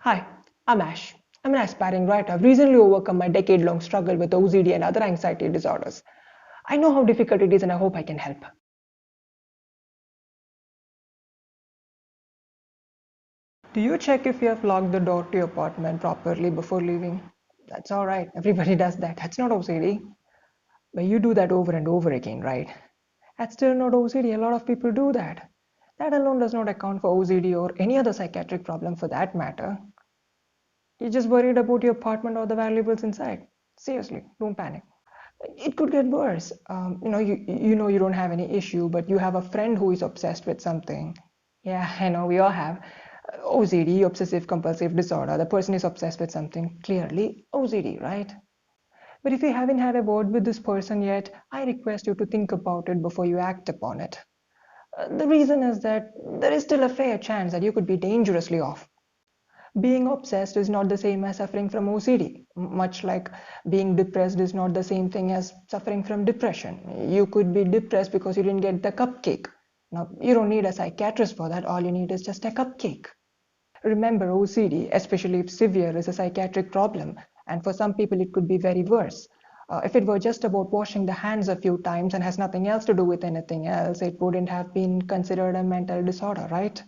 Hi, I'm Ash. I'm an aspiring writer. I've recently overcome my decade-long struggle with OCD and other anxiety disorders. I know how difficult it is and I hope I can help. Do you check if you have locked the door to your apartment properly before leaving? That's alright. Everybody does that. That's not OCD. But you do that over and over again, right? That's still not OCD. A lot of people do that. That alone does not account for OCD or any other psychiatric problem for that matter. You're just worried about your apartment or the valuables inside. Seriously, don't panic. It could get worse. You know you don't have any issue, but you have a friend who is obsessed with something. Yeah, I know we all have. OCD, obsessive compulsive disorder. The person is obsessed with something. Clearly, OCD, right? But if you haven't had a word with this person yet, I request you to think about it before you act upon it. The reason is that there is still a fair chance that you could be dangerously off. Being obsessed is not the same as suffering from OCD, much like being depressed is not the same thing as suffering from depression. You could be depressed because you didn't get the cupcake. Now, you don't need a psychiatrist for that, all you need is just a cupcake. Remember, OCD, especially if severe, is a psychiatric problem, and for some people it could be very worse. If it were just about washing the hands a few times and has nothing else to do with anything else, it wouldn't have been considered a mental disorder, right?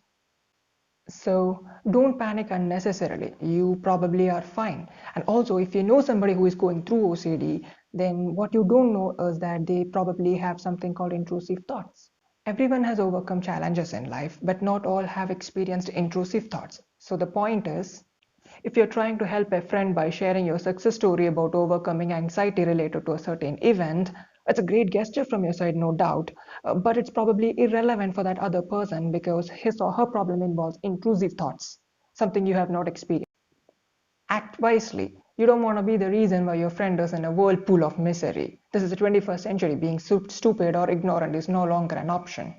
So don't panic unnecessarily. You probably are fine. And also, if you know somebody who is going through OCD, then what you don't know is that they probably have something called intrusive thoughts. Everyone has overcome challenges in life, but not all have experienced intrusive thoughts. So the point is, if you're trying to help a friend by sharing your success story about overcoming anxiety related to a certain event, it's a great gesture from your side, no doubt, but it's probably irrelevant for that other person because his or her problem involves intrusive thoughts, something you have not experienced. Act wisely. You don't want to be the reason why your friend is in a whirlpool of misery. This is the 21st century. Being stupid or ignorant is no longer an option.